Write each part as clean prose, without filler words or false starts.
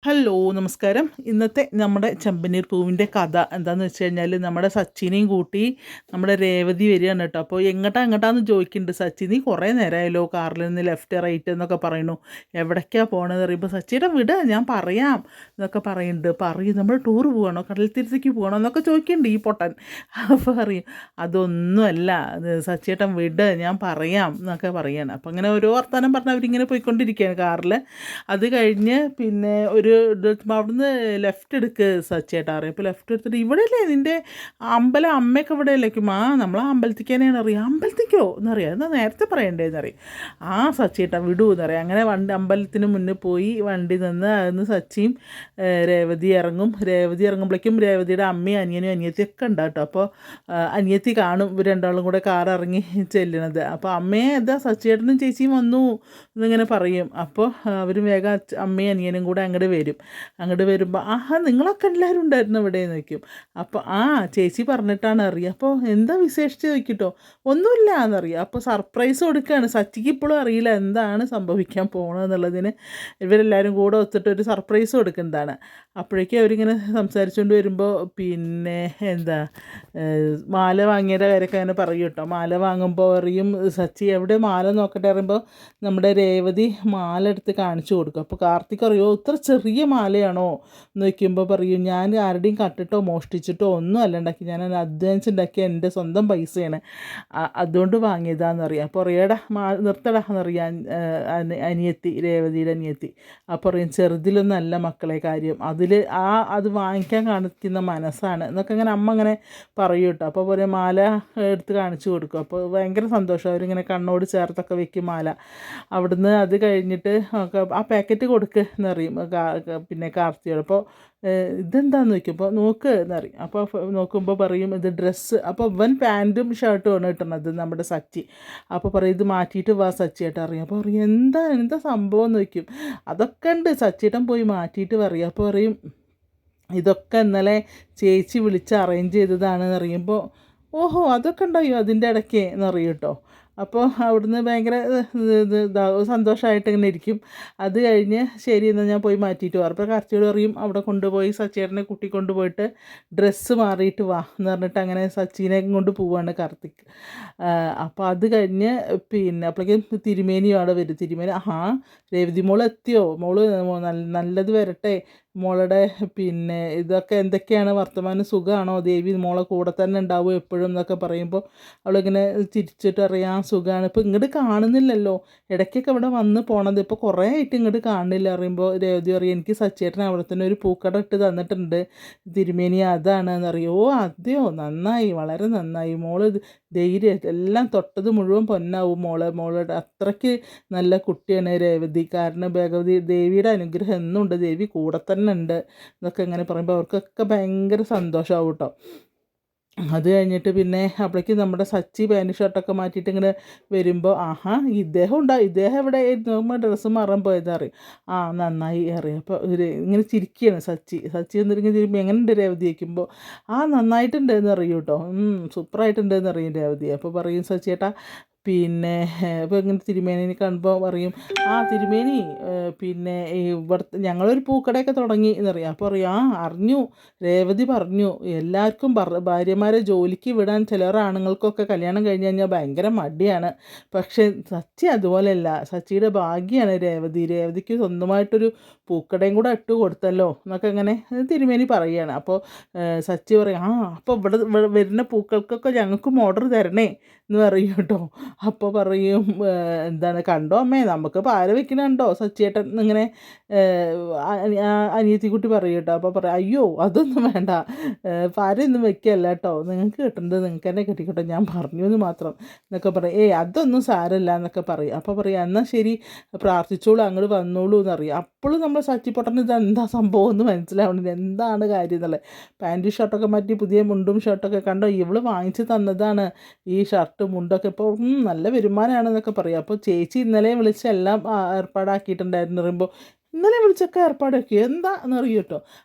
Hello നമസ്കാരം. ഇന്നത്തെ നമ്മുടെ ചെമ്പനീർ പൂവിൻ്റെ കഥ എന്താണെന്ന് വെച്ച് കഴിഞ്ഞാൽ നമ്മുടെ സച്ചിനെയും കൂട്ടി നമ്മുടെ രേവതി വരികയാണ് കേട്ടോ. അപ്പോൾ എങ്ങോട്ടാന്ന് ചോദിക്കുന്നുണ്ട് സച്ചി. നീ കുറേ നേരമായല്ലോ കാറിൽ നിന്ന് ലെഫ്റ്റ് റൈറ്റ് എന്നൊക്കെ പറയുന്നു, എവിടേക്കാണ് പോകണമെന്ന് പറയുമ്പോൾ സച്ചിയുടെ വിട് ഞാൻ പറയാം എന്നൊക്കെ പറയുന്നുണ്ട്. പറയും നമ്മൾ ടൂർ പോകണോ, കടൽ തീരത്തേക്ക് പോകണോ എന്നൊക്കെ ചോദിക്കുന്നുണ്ട് ഈ പൊട്ടൻ. അപ്പോൾ പറയും അതൊന്നുമല്ല, സച്ചിയേട്ടൻ വിട് ഞാൻ പറയാം എന്നൊക്കെ പറയാണ്. അപ്പോൾ അങ്ങനെ ഓരോ വർത്തമാനം പറഞ്ഞ് അവരിങ്ങനെ പോയിക്കൊണ്ടിരിക്കുകയാണ് കാറിൽ. അത് കഴിഞ്ഞ് പിന്നെ ഒരു അവിടുന്ന് ലെഫ്റ്റ് എടുക്ക് സച്ചേട്ടാ അറിയാം. അപ്പോൾ ലെഫ്റ്റ് എടുത്തിട്ട് ഇവിടെയല്ലേ നിൻ്റെ അമ്പലം, അമ്മയൊക്കെ ഇവിടെ അല്ലേക്കും. നമ്മൾ ആ അമ്പലത്തിലേക്ക് തന്നെയാണ് അറിയാം. അമ്പലത്തിക്കോ എന്നറിയാം, എന്നാൽ നേരത്തെ പറയണ്ടേന്നറിയാം. ആ സച്ചേട്ടാ വിടൂ എന്നറിയാം. അങ്ങനെ അമ്പലത്തിന് മുന്നിൽ പോയി വണ്ടി നിന്ന് അതിന് സച്ചിയും രേവതി ഇറങ്ങും. രേവതി ഇറങ്ങുമ്പോഴേക്കും രേവതിയുടെ അമ്മയും അനിയനും അനിയത്തിയൊക്കെ ഉണ്ട് കേട്ടോ. അപ്പോൾ അനിയത്തി കാണും ഇവർ രണ്ടാളും കൂടെ കാർ ഇറങ്ങി ചെല്ലണത്. അപ്പോൾ അമ്മയെ എന്താ സച്ചേട്ടനും ചേച്ചിയും വന്നു എന്നിങ്ങനെ പറയും. അപ്പോൾ അവർ വേഗം അമ്മയും അനിയനും കൂടെ അങ്ങോട്ട് വരും. അങ്ങോട്ട് വരുമ്പോൾ ആഹാ നിങ്ങളൊക്കെ എല്ലാവരും ഉണ്ടായിരുന്നു ഇവിടെ എന്ന് വയ്ക്കും. അപ്പോൾ ചേച്ചി പറഞ്ഞിട്ടാണ് അറിയുക. അപ്പോൾ എന്താ വിശേഷിച്ച് ചോദിക്കട്ടോ. ഒന്നുമില്ല എന്നറിയാം. അപ്പോൾ സർപ്രൈസ് കൊടുക്കുകയാണ്. സച്ചിക്ക് ഇപ്പോഴും അറിയില്ല എന്താണ് സംഭവിക്കാൻ പോകണമെന്നുള്ളതിന്. ഇവരെല്ലാവരും കൂടെ ഒത്തിട്ട് ഒരു സർപ്രൈസ് കൊടുക്കുന്നതാണ്. അപ്പോഴേക്കും അവരിങ്ങനെ സംസാരിച്ചുകൊണ്ട് വരുമ്പോൾ പിന്നെ എന്താ മാല വാങ്ങിയതിൻ്റെ കാര്യമൊക്കെ അങ്ങനെ പറയും കേട്ടോ. മാല വാങ്ങുമ്പോൾ അറിയും സച്ചി എവിടെ മാല നോക്കട്ടെ പറയുമ്പോൾ നമ്മുടെ രേവതി മാല എടുത്ത് കാണിച്ചു കൊടുക്കും. അപ്പോൾ കാർത്തിക് അറിയോ ഇത്ര ചെറിയ മാലയാണോ എന്ന് വയ്ക്കുമ്പോൾ പറയും ഞാൻ ആരുടെയും കട്ടിട്ടോ മോഷ്ടിച്ചിട്ടോ ഒന്നും അല്ല ഉണ്ടാക്കി, ഞാൻ അധ്വാനിച്ചുണ്ടാക്കിയ എൻ്റെ സ്വന്തം പൈസയാണ്, അതുകൊണ്ട് വാങ്ങിയതാണെന്ന് അറിയാം. അപ്പോൾ അറിയടാ നിർത്തടാ എന്നറിയാൻ അനിയത്തി, രേവതിയുടെ അനിയത്തി. അപ്പോൾ പറയും ചെറുതിലൊന്നല്ല മക്കളെ കാര്യം, അത് വാങ്ങിക്കാൻ കാണിക്കുന്ന മനസ്സാണ് എന്നൊക്കെ അങ്ങനെ അമ്മ അങ്ങനെ പറയും കേട്ടോ. അപ്പോൾ പറയും മാല എടുത്ത് കാണിച്ചു കൊടുക്കും. അപ്പോൾ ഭയങ്കര സന്തോഷം. അവരിങ്ങനെ കണ്ണോട് ചേർത്തൊക്കെ വെക്കും മാല. അവിടുന്ന് അത് കഴിഞ്ഞിട്ട് ആ പാക്കറ്റ് കൊടുക്ക് എന്നറിയും പിന്നെ കാർത്തിയോട്. അപ്പോൾ ഇതെന്താന്ന് നോക്കിയപ്പോൾ നോക്ക് എന്നറിയും. അപ്പോൾ നോക്കുമ്പോൾ പറയും ഇത് ഡ്രസ്സ്. അപ്പോൾ ഇവൻ പാൻറ്റും ഷർട്ടുമാണ് കിട്ടണത് നമ്മുടെ സച്ചി. അപ്പോൾ പറയും ഇത് മാറ്റിയിട്ട് വാ സച്ചിയായിട്ട് അറിയാം. അപ്പോൾ പറയും എന്താ സംഭവം എന്ന് വയ്ക്കും. അതൊക്കെ ഉണ്ട് സച്ചിയേട്ടൻ പോയി മാറ്റിയിട്ട് പറയും. അപ്പോൾ പറയും ഇതൊക്കെ ഇന്നലെ ചേച്ചി വിളിച്ച് അറേഞ്ച് ചെയ്തതാണെന്ന് അറിയുമ്പോൾ ഓഹോ അതൊക്കെ ഉണ്ടായോ അതിൻ്റെ ഇടയ്ക്ക് എന്നറിയും കേട്ടോ. അപ്പോൾ അവിടുന്ന് ഭയങ്കര സന്തോഷമായിട്ട് ഇങ്ങനെ ഇരിക്കും. അത് കഴിഞ്ഞ് ശരി എന്നാൽ ഞാൻ പോയി മാറ്റിയിട്ട് വാ. അപ്പോൾ കാർത്തിയോട് പറയും അവിടെ കൊണ്ടുപോയി സച്ചേട്ടനെ കുട്ടി കൊണ്ടുപോയിട്ട് ഡ്രസ്സ് മാറിയിട്ട് വാ എന്ന് പറഞ്ഞിട്ട് അങ്ങനെ സച്ചിനെ കൊണ്ട് പോവാണ് കാർത്തിക്. അപ്പോൾ അത് കഴിഞ്ഞ് പിന്നെ അപ്പോഴേക്കും തിരുമേനിയും അവിടെ വരും. തിരുമേനി രേവതി മോൾ എത്തിയോ, മോള് നല്ലത് വരട്ടെ, മോളുടെ പിന്നെ ഇതൊക്കെ എന്തൊക്കെയാണ് വർത്തമാനം, സുഖമാണോ, ദേവി മോളെ കൂടെ തന്നെ ഉണ്ടാവും എപ്പോഴും എന്നൊക്കെ പറയുമ്പോൾ അവളിങ്ങനെ ചിരിച്ചിട്ട് അറിയാം സുഖമാണ്. ഇപ്പോൾ ഇങ്ങോട്ട് കാണുന്നില്ലല്ലോ, ഇടയ്ക്കൊക്കെ ഇവിടെ വന്ന് പോണത്, ഇപ്പോൾ കുറേ ആയിട്ട് ഇങ്ങോട്ട് കാണുന്നില്ല അറിയുമ്പോൾ രേവതി പറയും എനിക്ക് സച്ചേട്ടൻ അവിടെ തന്നെ ഒരു പൂക്കട ഇട്ട് തന്നിട്ടുണ്ട് തിരുമേനി, അതാണ് എന്നറിയോ. അതെയോ നന്നായി, വളരെ നന്നായി, മോള് ധൈര്യം എല്ലാം തൊട്ടത് മുഴുവൻ പൊന്നാവും മോളുടെ അത്രയ്ക്ക് നല്ല കുട്ടിയാണ് രേവതി. കാരണം ഭഗവതി ദേവിയുടെ അനുഗ്രഹം എന്നുണ്ട്, ദേവി കൂടെ തന്നെ ഉണ്ട് എന്നൊക്കെ ഇങ്ങനെ പറയുമ്പോൾ അവർക്കൊക്കെ ഭയങ്കര സന്തോഷമാവും കേട്ടോ. അത് കഴിഞ്ഞിട്ട് പിന്നെ അപ്പോഴേക്കും നമ്മുടെ സച്ചി പാൻറ് ഷർട്ടൊക്കെ മാറ്റിയിട്ട് ഇങ്ങനെ വരുമ്പോൾ ഇദ്ദേഹം ഇവിടെ നോക്കുമ്പോൾ ഡ്രസ്സ് മാറാൻ പോയതാ അറിയും. നന്നായി അറിയാം. അപ്പോൾ ഇങ്ങനെ ചിരിക്കുകയാണ് സച്ചി എന്നിരിങ്ങനെ ചിരിക്കുമ്പോൾ എങ്ങനെയുണ്ട് രേവതി വയ്ക്കുമ്പോൾ നന്നായിട്ടുണ്ട് എന്ന് അറിയും കേട്ടോ. സൂപ്പറായിട്ടുണ്ട് എന്ന് അറിയും രേവതി. അപ്പോൾ പറയും സച്ചിയേട്ടാ പിന്നെ ഇപ്പോൾ ഇങ്ങനെ തിരുമേനിനെ കാണുമ്പോൾ പറയും തിരുമേനി പിന്നെ ഇവിടുത്തെ ഞങ്ങളൊരു പൂക്കടയൊക്കെ തുടങ്ങി എന്നറിയാം. അപ്പോൾ പറയും അറിഞ്ഞു, രേവതി പറഞ്ഞു എല്ലാവർക്കും ഭാര്യമാരെ ജോലിക്ക് വിടാൻ ചിലർ ആണുങ്ങൾക്കൊക്കെ കല്യാണം കഴിഞ്ഞ് കഴിഞ്ഞാൽ ഭയങ്കര മടിയാണ്, പക്ഷേ സച്ചി അതുപോലെയല്ല, സച്ചിയുടെ ഭാഗ്യമാണ് രേവതിക്ക് സ്വന്തമായിട്ടൊരു പൂക്കടയും കൂടെ ഇട്ട് കൊടുത്തല്ലോ എന്നൊക്കെ അങ്ങനെ തിരുമേനി പറയുകയാണ്. അപ്പോൾ സച്ചി പറയും അപ്പോൾ ഇവിടെ വരുന്ന പൂക്കൾക്കൊക്കെ ഞങ്ങൾക്കും ഓർഡർ തരണേ എന്ന് പറയും കേട്ടോ. അപ്പോൾ പറയും എന്താണ് കണ്ടോ അമ്മേ നമുക്ക് പാര വെക്കണുണ്ടോ സച്ചിയേട്ടൻ എന്നിങ്ങനെ അനിയത്തിക്കുട്ടി പറയും കേട്ടോ. അപ്പോൾ പറയാം അയ്യോ അതൊന്നും വേണ്ട, പാരയൊന്നും വെക്കുകയല്ല കേട്ടോ, നിങ്ങൾക്ക് കിട്ടേണ്ടത് നിങ്ങൾക്ക് തന്നെ കിട്ടിക്കോട്ടെ, ഞാൻ പറഞ്ഞു എന്ന് മാത്രം എന്നൊക്കെ പറയും. അതൊന്നും സാരമില്ല എന്നൊക്കെ പറയും. അപ്പോൾ പറയാം എന്നാൽ ശരി പ്രാർത്ഥിച്ചോളൂ അങ്ങോട്ട് വന്നോളൂ എന്നറിയാം. അപ്പോഴും നമ്മൾ സച്ചിപ്പൊട്ടന് ഇതെന്താ സംഭവം എന്ന് മനസ്സിലാവണില്ല, എന്താണ് കാര്യം എന്നുള്ളത്. പാൻറ്റും ഷർട്ടൊക്കെ മാറ്റി പുതിയ മുണ്ടും ഷർട്ടൊക്കെ കണ്ടോ, ഇവള് വാങ്ങിച്ച് തന്നതാണ് ഈ ഷർട്ട് മുണ്ടൊക്കെ, ഇപ്പോൾ നല്ല വരുമാനമാണെന്നൊക്കെ പറയും. അപ്പോൾ ചേച്ചി ഇന്നലെ വിളിച്ച് എല്ലാം ഏർപ്പാടാക്കിയിട്ടുണ്ടായിരുന്നു പറയുമ്പോൾ ഇന്നലെ വിളിച്ചൊക്കെ ഏർപ്പാടാക്കി എന്താ എന്നറിയും കേട്ടോ.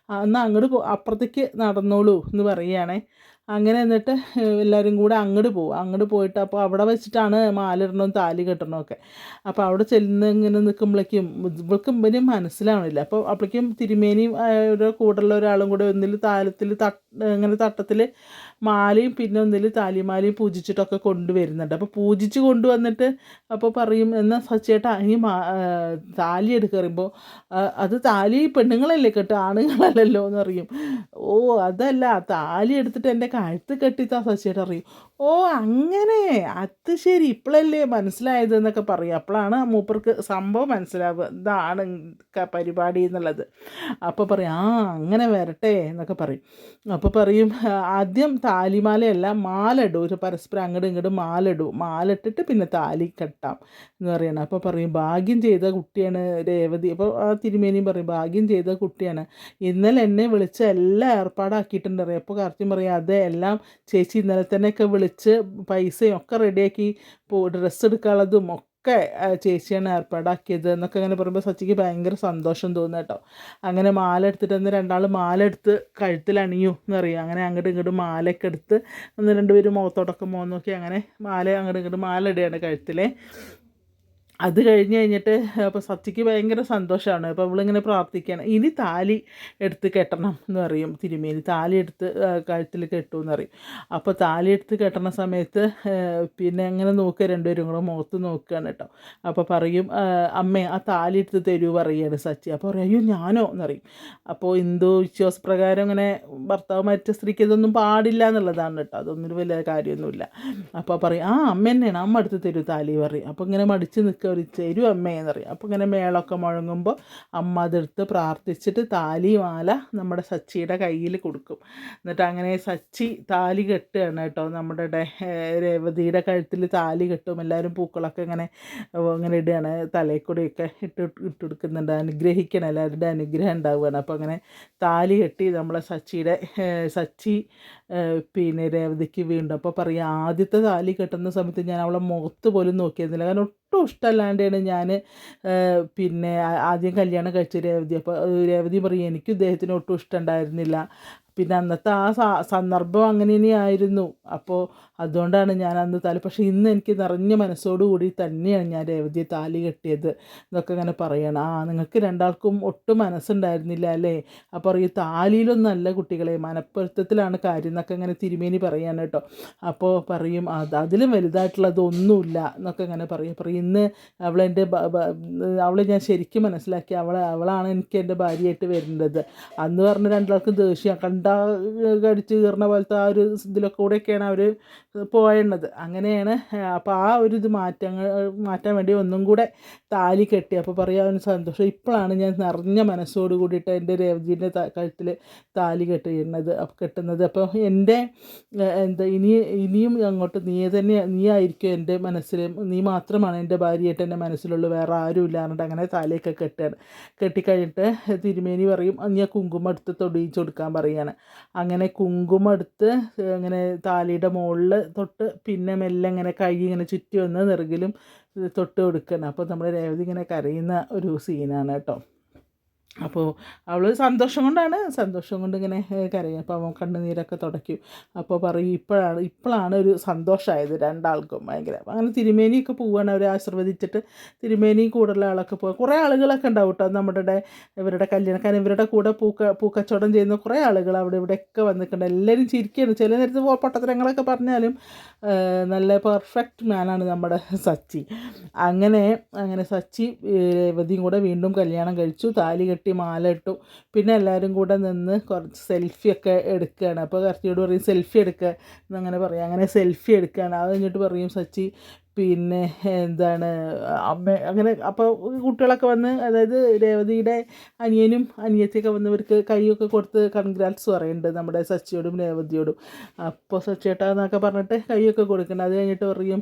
എന്നാൽ അങ്ങോട്ട് അപ്പുറത്തേക്ക് നടന്നോളൂ എന്ന് പറയുകയാണേ. അങ്ങനെ എന്നിട്ട് എല്ലാവരും കൂടെ അങ്ങോട്ട് പോകും. അങ്ങോട്ട് പോയിട്ട് അപ്പോൾ അവിടെ വെച്ചിട്ടാണ് മാല ഇടണതും താലി കെട്ടണമൊക്കെ. അപ്പോൾ അവിടെ ചെല്ലുന്ന ഇങ്ങനെ നിൽക്കുമ്പോഴേക്കും ഇവൾക്ക് ഇവനും മനസ്സിലാവണില്ല. അപ്പോൾ അപ്പോഴേക്കും തിരുമേനിയും ഒരു കൂടെയുള്ള ഒരാളും കൂടെ ഒന്നിൽ താലത്തിൽ ഇങ്ങനെ തട്ടത്തിൽ മാലയും പിന്നെ ഒന്നിൽ താലിമാലയും പൂജിച്ചിട്ടൊക്കെ കൊണ്ടുവരുന്നുണ്ട്. അപ്പോൾ പൂജിച്ച് കൊണ്ടുവന്നിട്ട് അപ്പോൾ പറയും, എന്നാൽ സച്ചേട്ടാ ഇനി താലി എടുക്കുക പറയുമ്പോൾ, അത് താലി പെണ്ണുങ്ങളല്ലേ കെട്ടുക, ആണുങ്ങളല്ലല്ലോ എന്ന് പറയും. ഓ അതല്ല, താലി എടുത്തിട്ട് എൻ്റെ കഴുത്ത് കെട്ടിത്താ സച്ചേട്ടാ അറിയും. ഓ അങ്ങനെ, അത് ശരി, ഇപ്പോഴല്ലേ മനസ്സിലായത് എന്നൊക്കെ പറയും. അപ്പോഴാണ് മൂപ്പർക്ക് സംഭവം മനസ്സിലാവുക, ഇതാണ് പരിപാടി എന്നുള്ളത്. അപ്പോൾ പറയും, ആ അങ്ങനെ വരട്ടെ എന്നൊക്കെ പറയും. അപ്പോൾ പറയും, ആദ്യം താലിമാലയല്ല മാല ഇടും, ഒരു പരസ്പരം അങ്ങോട്ടും ഇങ്ങോട്ടും മാല ഇടും, മാല ഇട്ടിട്ട് പിന്നെ താലി കെട്ടാം എന്ന് പറയണം. അപ്പോൾ പറയും, ഭാഗ്യം ചെയ്ത കുട്ടിയാണ് രേവതി. അപ്പോൾ ആ തിരുമേനിയും പറയും, ഭാഗ്യം ചെയ്ത കുട്ടിയാണ്, ഇന്നലെ എന്നെ വിളിച്ച് എല്ലാം ഏർപ്പാടാക്കിയിട്ടുണ്ട് അറിയാം. അപ്പോൾ കറക്റ്റും പറയും, അതെ എല്ലാം ചേച്ചി ഇന്നലെ തന്നെയൊക്കെ വിളിച്ച് പൈസയും ഒക്കെ റെഡിയാക്കി, ഡ്രസ്സ് എടുക്കാനുള്ളതും ഒക്കെ ചേച്ചിയാണ് ഏർപ്പാടാക്കിയത് എന്നൊക്കെ അങ്ങനെ പറയുമ്പോൾ സച്ചിക്ക് ഭയങ്കര സന്തോഷം തോന്നുന്നു കേട്ടോ. അങ്ങനെ മാല എടുത്തിട്ട് ഒന്ന് രണ്ടാൾ മാല എടുത്ത് കഴുത്തിൽ അണിയൂ എന്നറിയാം. അങ്ങനെ അങ്ങോട്ടും ഇങ്ങോട്ടും മാലയൊക്കെ എടുത്ത് ഒന്ന് രണ്ടുപേരും മുഖത്തോടൊക്കെ മുഖം നോക്കി അങ്ങനെ മാല അങ്ങോട്ടും ഇങ്ങോട്ടും മാല ഇടുകയാണ് കഴുത്തിൽ. അത് കഴിഞ്ഞ് കഴിഞ്ഞിട്ട് അപ്പോൾ സച്ചിക്ക് ഭയങ്കര സന്തോഷമാണ്. അപ്പോൾ അവളിങ്ങനെ പ്രാർത്ഥിക്കുകയാണ്, ഇനി താലി എടുത്ത് കെട്ടണം എന്ന് പറയും തിരുമേനി. താലി എടുത്ത് കഴുത്തിൽ കെട്ടുമെന്ന് പറയും. അപ്പോൾ താലി എടുത്ത് കെട്ടണ സമയത്ത് പിന്നെ അങ്ങനെ നോക്കുക, രണ്ടുപേരും കൂടെ മുഖത്ത് നോക്കുകയാണ് കേട്ടോ. അപ്പോൾ പറയും, അമ്മേ ആ താലി എടുത്ത് തരൂ പറയുകയാണ് സച്ചി. അപ്പോൾ പറയും, അയ്യോ ഞാനോ എന്ന് പറയും. അപ്പോൾ ഹിന്ദു വിശ്വാസപ്രകാരം ഇങ്ങനെ ഭർത്താവ് മരിച്ച സ്ത്രീക്ക് ഇതൊന്നും പാടില്ല എന്നുള്ളതാണ് കേട്ടോ, അതൊന്നും വലിയ കാര്യമൊന്നുമില്ല. അപ്പോൾ പറയും, ആ അമ്മ തന്നെയാണ്, അമ്മ എടുത്ത് തരൂ താലി പറയും. അപ്പോൾ ഇങ്ങനെ മടിച്ച് നിൽക്കുക, ഒരു തരൂ അമ്മയെന്ന് പറയും. അപ്പോൾ ഇങ്ങനെ മേളമൊക്കെ മുഴങ്ങുമ്പോൾ അമ്മ അതെടുത്ത് പ്രാർത്ഥിച്ചിട്ട് താലി മാല നമ്മുടെ സച്ചിയുടെ കയ്യിൽ കൊടുക്കും. എന്നിട്ട് അങ്ങനെ സച്ചി താലി കെട്ടുകയാണ് കേട്ടോ. നമ്മുടെ രേവതിയുടെ കഴുത്തിൽ താലി കെട്ടും. എല്ലാവരും പൂക്കളൊക്കെ ഇങ്ങനെ ഇങ്ങനെ ഇടുകയാണ്, തലയിൽ കൂടെയൊക്കെ ഇട്ട് കൊടുക്കുന്നുണ്ട്, അനുഗ്രഹിക്കണം, എല്ലാവരുടെ അനുഗ്രഹം ഉണ്ടാവുകയാണ്. അപ്പോൾ അങ്ങനെ താലി കെട്ടി നമ്മളെ സച്ചി പിന്നെ രേവതിക്ക് വീണ്ടും. അപ്പോൾ പറയാം, ആദ്യത്തെ താലി കെട്ടുന്ന സമയത്ത് ഞാൻ അവളെ മുഖത്ത് പോലും നോക്കിയിരുന്നില്ല, കാരണം ഒട്ടും ഇഷ്ടമല്ലാണ്ടാണ് ഞാൻ പിന്നെ ആദ്യം കല്യാണം കഴിച്ച രേവതി. അപ്പോൾ രേവതി പറയും, എനിക്ക് ഇദ്ദേഹത്തിന് ഒട്ടും ഇഷ്ടമുണ്ടായിരുന്നില്ല, പിന്നെ അന്നത്തെ ആ സന്ദർഭം അങ്ങനെ തന്നെയായിരുന്നു. അപ്പോൾ അതുകൊണ്ടാണ് ഞാൻ അന്ന് പക്ഷേ ഇന്ന് എനിക്ക് നിറഞ്ഞ മനസ്സോടുകൂടി തന്നെയാണ് ഞാൻ രേവതിയെ താലി കെട്ടിയത് എന്നൊക്കെ ഇങ്ങനെ പറയണം. നിങ്ങൾക്ക് രണ്ടാൾക്കും ഒട്ടും മനസ്സുണ്ടായിരുന്നില്ല അല്ലേ? അപ്പോൾ ഈ താലിയിലൊന്നല്ല കുട്ടികളെ, മനപ്പൊരുത്തത്തിലാണ് കാര്യം എന്നൊക്കെ ഇങ്ങനെ തിരുമേനി പറയാണ് കേട്ടോ. അപ്പോൾ പറയും, അതിലും വലുതായിട്ടുള്ളതൊന്നുമില്ല എന്നൊക്കെ ഇങ്ങനെ പറയും. ഇന്ന് അവളെ ഞാൻ ശരിക്കും മനസ്സിലാക്കി, അവളാണ് എനിക്ക് എൻ്റെ ഭാര്യയായിട്ട് വരേണ്ടത്. അന്ന് പറഞ്ഞ രണ്ടാൾക്കും ദേഷ്യം കടിച്ച് കീറുന്ന പോലത്തെ ആ ഒരു ഇതിലൊക്കെ കൂടെയൊക്കെയാണ് അവർ പോയത്. അങ്ങനെയാണ്. അപ്പോൾ ആ ഒരു ഇത് മാറ്റാൻ വേണ്ടി ഒന്നും കൂടെ താലി കെട്ടി. അപ്പോൾ പറയാൻ സന്തോഷം, ഇപ്പോഴാണ് ഞാൻ നിറഞ്ഞ മനസ്സോട് കൂടിയിട്ട് എൻ്റെ രേവതിൻ്റെ കഴുത്തിൽ താലി കെട്ടുന്നത്. അപ്പോൾ എൻ്റെ ഇനിയും അങ്ങോട്ട് നീ ആയിരിക്കും എൻ്റെ മനസ്സിൽ, നീ മാത്രമാണ് എൻ്റെ ഭാര്യയായിട്ട് എൻ്റെ മനസ്സിലുള്ളൂ, വേറെ ആരും ഇല്ല എന്നിട്ട് അങ്ങനെ താലിയൊക്കെ കെട്ടിക്കഴിഞ്ഞിട്ട് തിരുമേനി പറയും, നീ കുങ്കുമം എടുത്ത് തൊടിയിച്ച് കൊടുക്കാൻ പറയുകയാണ്. അങ്ങനെ കുങ്കുമം എടുത്ത് അങ്ങനെ താലിയുടെ മുകളിൽ തൊട്ട് പിന്നെ മെല്ലെ ഇങ്ങനെ കൈ ഇങ്ങനെ ചുറ്റി വന്ന് നെറുകിലും തൊട്ട് കൊടുക്കണം. അപ്പോൾ നമ്മുടെ രേവതി ഇങ്ങനെ കരയുന്ന ഒരു സീനാണ് കേട്ടോ. അപ്പോൾ അവൾ സന്തോഷം കൊണ്ട് ഇങ്ങനെ കരയും. അപ്പോൾ അവൻ കണ്ണുനീരൊക്കെ തുടയ്ക്കും. അപ്പോൾ പറയും, ഇപ്പോഴാണ് ഒരു സന്തോഷമായത് രണ്ടാൾക്കും ഭയങ്കര. അങ്ങനെ തിരുമേനിയൊക്കെ പോവുകയാണ്, അവർ ആശീർവദിച്ചിട്ട് തിരുമേനി കൂടുതലുള്ള ആളൊക്കെ പോകുക. കുറേ ആളുകളൊക്കെ ഉണ്ടാവും കേട്ടോ ഇവരുടെ കല്യാണം. കാരണം ഇവരുടെ കൂടെ പൂക്കച്ചവടം ചെയ്യുന്ന കുറേ ആളുകൾ അവിടെ ഇവിടെയൊക്കെ വന്നിട്ടുണ്ട്. എല്ലാവരും ചിരിക്കുകയാണ്. ചില നേരത്ത് പൊട്ടത്തരങ്ങളൊക്കെ പറഞ്ഞാലും നല്ല പെർഫെക്റ്റ് മാനാണ് നമ്മുടെ സച്ചി. അങ്ങനെ സച്ചി രേവതിയും കൂടെ വീണ്ടും കല്യാണം കഴിച്ചു, താലി കെട്ടി മാല ഇട്ടു. പിന്നെ എല്ലാവരും കൂടെ നിന്ന് കുറച്ച് സെൽഫിയൊക്കെ എടുക്കുകയാണ്. അപ്പോൾ കർത്തിയോട് പറയും, സെൽഫി എടുക്കുക എന്നങ്ങനെ പറയാം. അങ്ങനെ സെൽഫി എടുക്കുകയാണ്. അത് കഴിഞ്ഞിട്ട് പറയും സച്ചി, പിന്നെ എന്താണ് അമ്മ അങ്ങനെ. അപ്പോൾ കുട്ടികളൊക്കെ വന്ന്, അതായത് രേവതിയുടെ അനിയനും അനിയത്തിയൊക്കെ വന്നവർക്ക് കൈയൊക്കെ കൊടുത്ത് കൺഗ്രാറ്റ്സ് പറയുന്നുണ്ട് നമ്മുടെ സച്ചിയോടും രേവതിയോടും. അപ്പോൾ സച്ചിയേട്ടാ എന്നൊക്കെ പറഞ്ഞിട്ട് കൈയൊക്കെ കൊടുക്കുന്നുണ്ട്. അത് കഴിഞ്ഞിട്ട് പറയും,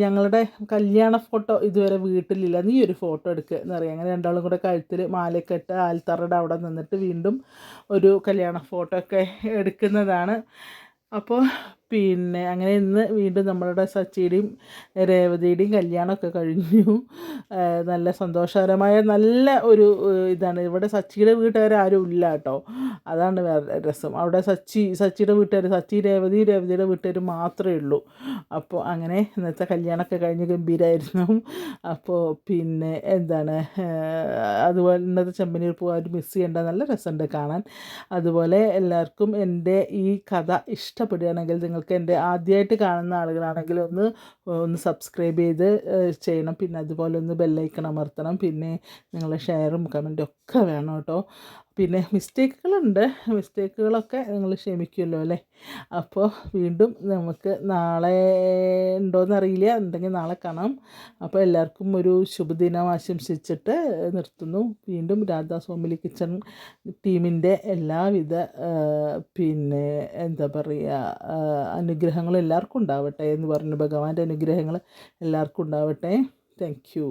ഞങ്ങളുടെ കല്യാണ ഫോട്ടോ ഇതുവരെ വീട്ടിലില്ല, നീ ഒരു ഫോട്ടോ എടുക്കുക എന്ന് പറയും. അങ്ങനെ രണ്ടാളും കൂടെ കഴുത്തിൽ മാലയൊക്കെ ഇട്ട് ആൽത്തറയുടെ അവിടെ നിന്നിട്ട് വീണ്ടും ഒരു കല്യാണ ഫോട്ടോ ഒക്കെ എടുക്കുന്നതാണ്. അപ്പോൾ പിന്നെ അങ്ങനെ ഇന്ന് വീണ്ടും നമ്മളുടെ സച്ചിയുടെയും രേവതിയുടെയും കല്യാണമൊക്കെ കഴിഞ്ഞു. നല്ല സന്തോഷകരമായ നല്ല ഒരു ഇതാണ്. ഇവിടെ സച്ചിയുടെ വീട്ടുകാരും ഇല്ല കേട്ടോ, അതാണ് വേറെ രസം. അവിടെ സച്ചിയുടെ വീട്ടുകാർ, രേവതിയുടെ വീട്ടുകാർ മാത്രമേ ഉള്ളൂ. അപ്പോൾ അങ്ങനെ ഇന്നത്തെ കല്യാണമൊക്കെ കഴിഞ്ഞ് ഗംഭീരമായിരുന്നു. അപ്പോൾ പിന്നെ എന്താണ്, അതുപോലെ ഇന്നത്തെ ചെമ്പനീർ പൂവ് അവർ മിസ് ചെയ്യേണ്ട, നല്ല രസമുണ്ട് കാണാൻ. അതുപോലെ എല്ലാവർക്കും എൻ്റെ ഈ കഥ ഇഷ്ടപ്പെടുകയാണെങ്കിൽ, നിങ്ങൾക്ക് എൻ്റെ ആദ്യമായിട്ട് കാണുന്ന ആളുകളാണെങ്കിൽ ഒന്ന് സബ്സ്ക്രൈബ് ചെയ്യണം. പിന്നെ അതുപോലെ ഒന്ന് ബെല്ലൈക്കൺ അമർത്തണം. പിന്നെ നിങ്ങളുടെ ഷെയറും കമൻറ്റും ഒക്കെ വേണം കേട്ടോ. പിന്നെ മിസ്റ്റേക്കുകളൊക്കെ നിങ്ങൾ ക്ഷമിക്കുമല്ലോ അല്ലേ. അപ്പോൾ വീണ്ടും നമുക്ക് നാളെ ഉണ്ടോയെന്നറിയില്ല, ഉണ്ടെങ്കിൽ നാളെ കാണാം. അപ്പോൾ എല്ലാവർക്കും ഒരു ശുഭദിനം ആശംസിച്ചിട്ട് നിർത്തുന്നു. വീണ്ടും രാധാസ് ഫാമിലി കിച്ചൺ ടീമിൻ്റെ എല്ലാവിധ പിന്നെ എന്താ പറയുക, അനുഗ്രഹങ്ങളും എല്ലാവർക്കും ഉണ്ടാവട്ടെ എന്ന് പറഞ്ഞു. ഭഗവാന്റെ അനുഗ്രഹങ്ങൾ എല്ലാവർക്കും ഉണ്ടാവട്ടെ. Thank you.